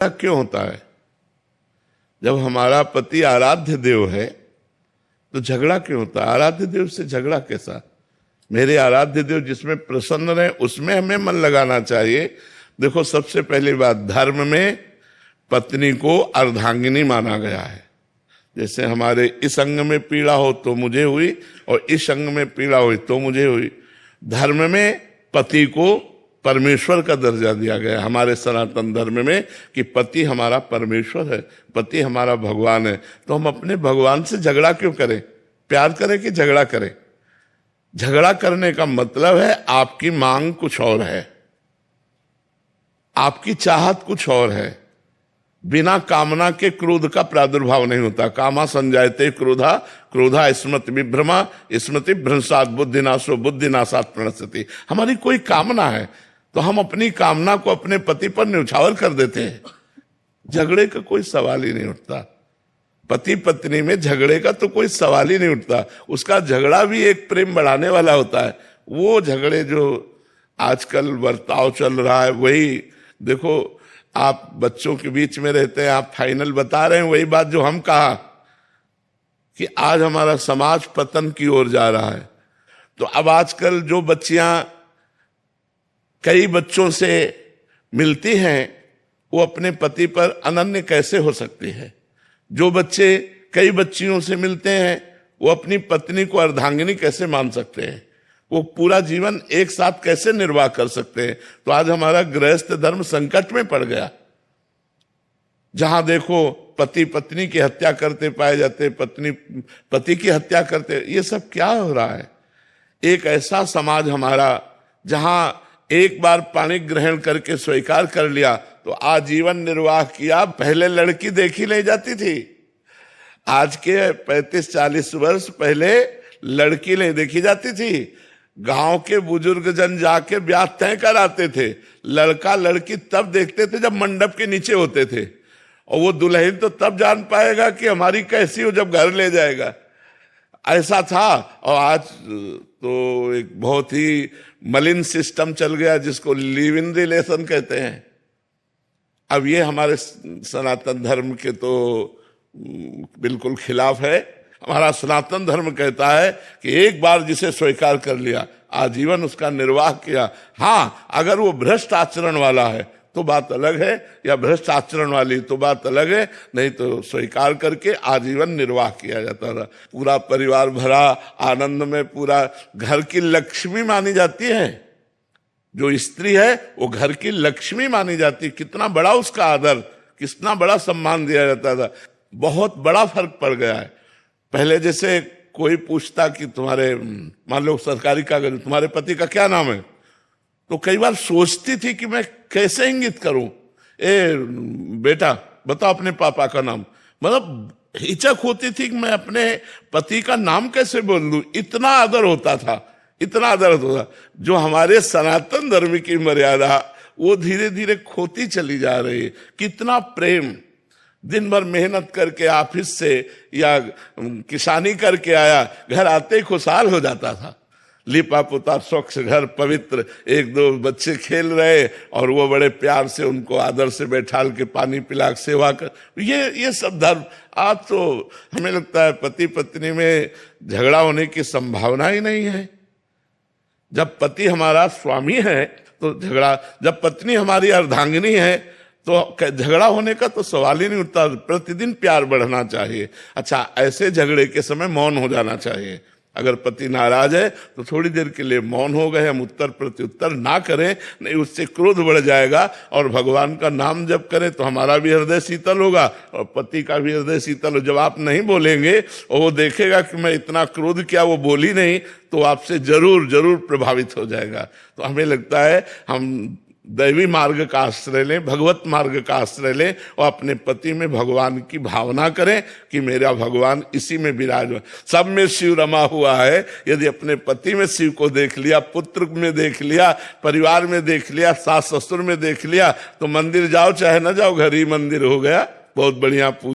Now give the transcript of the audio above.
क्यों होता है? जब हमारा पति आराध्य देव है तो झगड़ा क्यों होता है? आराध्य देव से झगड़ा कैसा? मेरे आराध्य देव जिसमें प्रसन्न रहे उसमें हमें मन लगाना चाहिए। देखो, सबसे पहली बात, धर्म में पत्नी को अर्धांगिनी माना गया है। जैसे हमारे इस अंग में पीड़ा हो तो मुझे हुई और इस अंग में पीड़ा हुई तो मुझे हुई। धर्म में पति को परमेश्वर का दर्जा दिया गया है हमारे सनातन धर्म में, कि पति हमारा परमेश्वर है, पति हमारा भगवान है। तो हम अपने भगवान से झगड़ा क्यों करें? प्यार करें कि झगड़ा करें? झगड़ा करने का मतलब है आपकी मांग कुछ और है, आपकी चाहत कुछ और है। बिना कामना के क्रोध का प्रादुर्भाव नहीं होता। कामा संजायते क्रोधा, क्रोधा स्मृति विभ्रमा, स्मृति भ्रंशात बुद्धिनाशो, बुद्धिनाशात प्रणश्यति। हमारी कोई कामना है तो हम अपनी कामना को अपने पति पर न्यौछावर कर देते हैं। झगड़े का कोई सवाल ही नहीं उठता। पति पत्नी में झगड़े का तो कोई सवाल ही नहीं उठता। उसका झगड़ा भी एक प्रेम बढ़ाने वाला होता है। वो झगड़े जो आजकल बर्ताव चल रहा है, वही देखो, आप बच्चों के बीच में रहते हैं, आप फाइनल बता रहे हैं वही बात जो हम कहा कि आज हमारा समाज पतन की ओर जा रहा है। तो अब आजकल जो बच्चियां कई बच्चों से मिलती हैं, वो अपने पति पर अनन्य कैसे हो सकती है? जो बच्चे कई बच्चियों से मिलते हैं, वो अपनी पत्नी को अर्धांगिनी कैसे मान सकते हैं? वो पूरा जीवन एक साथ कैसे निर्वाह कर सकते हैं? तो आज हमारा गृहस्थ धर्म संकट में पड़ गया। जहां देखो पति पत्नी की हत्या करते पाए जाते, पत्नी पति की हत्या करते, ये सब क्या हो रहा है? एक ऐसा समाज हमारा जहां एक बार पाणी ग्रहण करके स्वीकार कर लिया तो आजीवन निर्वाह किया। पहले लड़की देखी नहीं जाती थी, आज के 35-40 वर्ष पहले लड़की नहीं देखी जाती थी। गांव के बुजुर्ग जन जाके ब्याह तय कराते थे। लड़का लड़की तब देखते थे जब मंडप के नीचे होते थे, और वो दुल्हन तो तब जान पाएगा कि हमारी कैसी हो जब घर ले जाएगा। ऐसा था। और आज तो एक बहुत ही मलिन सिस्टम चल गया जिसको लिव इन रिलेशन कहते हैं। अब ये हमारे सनातन धर्म के तो बिल्कुल खिलाफ है। हमारा सनातन धर्म कहता है कि एक बार जिसे स्वीकार कर लिया आजीवन उसका निर्वाह किया। हाँ, अगर वो भ्रष्ट आचरण वाला है तो बात अलग है, या भ्रष्ट आचरण वाली तो बात अलग है, नहीं तो स्वीकार करके आजीवन निर्वाह किया जाता था। पूरा परिवार भरा आनंद में, पूरा घर की लक्ष्मी मानी जाती है। जो स्त्री है वो घर की लक्ष्मी मानी जाती है। कितना बड़ा उसका आदर, कितना बड़ा सम्मान दिया जाता था। बहुत बड़ा फर्क पड़ गया है। पहले जैसे कोई पूछता कि तुम्हारे, मान लो सरकारी कागज, तुम्हारे पति का क्या नाम है, तो कई बार सोचती थी कि मैं कैसे इंगित करूं, ए बेटा बताओ अपने पापा का नाम। मतलब हिचक होती थी कि मैं अपने पति का नाम कैसे बोल दूं। इतना आदर होता था, इतना आदर होता था। जो हमारे सनातन धर्म की मर्यादा वो धीरे धीरे खोती चली जा रही है। कितना प्रेम, दिन भर मेहनत करके ऑफिस से या किसानी करके आया, घर आते ही खुशहाल हो जाता था। लिपा पुता, स्वच्छ घर, पवित्र, एक दो बच्चे खेल रहे और वो बड़े प्यार से उनको आदर से बैठाल के पानी पिला के सेवा कर। ये सब धर्म। आज तो हमें लगता है पति पत्नी में झगड़ा होने की संभावना ही नहीं है। जब पति हमारा स्वामी है तो झगड़ा, जब पत्नी हमारी अर्धांगिनी है तो झगड़ा होने का तो सवाल ही नहीं उठता। प्रतिदिन प्यार बढ़ना चाहिए। अच्छा, ऐसे झगड़े के समय मौन हो जाना चाहिए। अगर पति नाराज है तो थोड़ी देर के लिए मौन हो गए, हम उत्तर प्रत्युत्तर ना करें, नहीं उससे क्रोध बढ़ जाएगा। और भगवान का नाम जब करें तो हमारा भी हृदय शीतल होगा और पति का भी हृदय शीतल हो। जब आप नहीं बोलेंगे और वो देखेगा कि मैं इतना क्रोध किया, वो बोली नहीं, तो आपसे जरूर जरूर प्रभावित हो जाएगा। तो हमें लगता है हम दैवी मार्ग का आश्रय लें, भगवत मार्ग का आश्रय लें और अपने पति में भगवान की भावना करें कि मेरा भगवान इसी में विराजमान, सब में शिव रमा हुआ है। यदि अपने पति में शिव को देख लिया, पुत्र में देख लिया, परिवार में देख लिया, सास ससुर में देख लिया, तो मंदिर जाओ चाहे न जाओ, घर ही मंदिर हो गया। बहुत बढ़िया।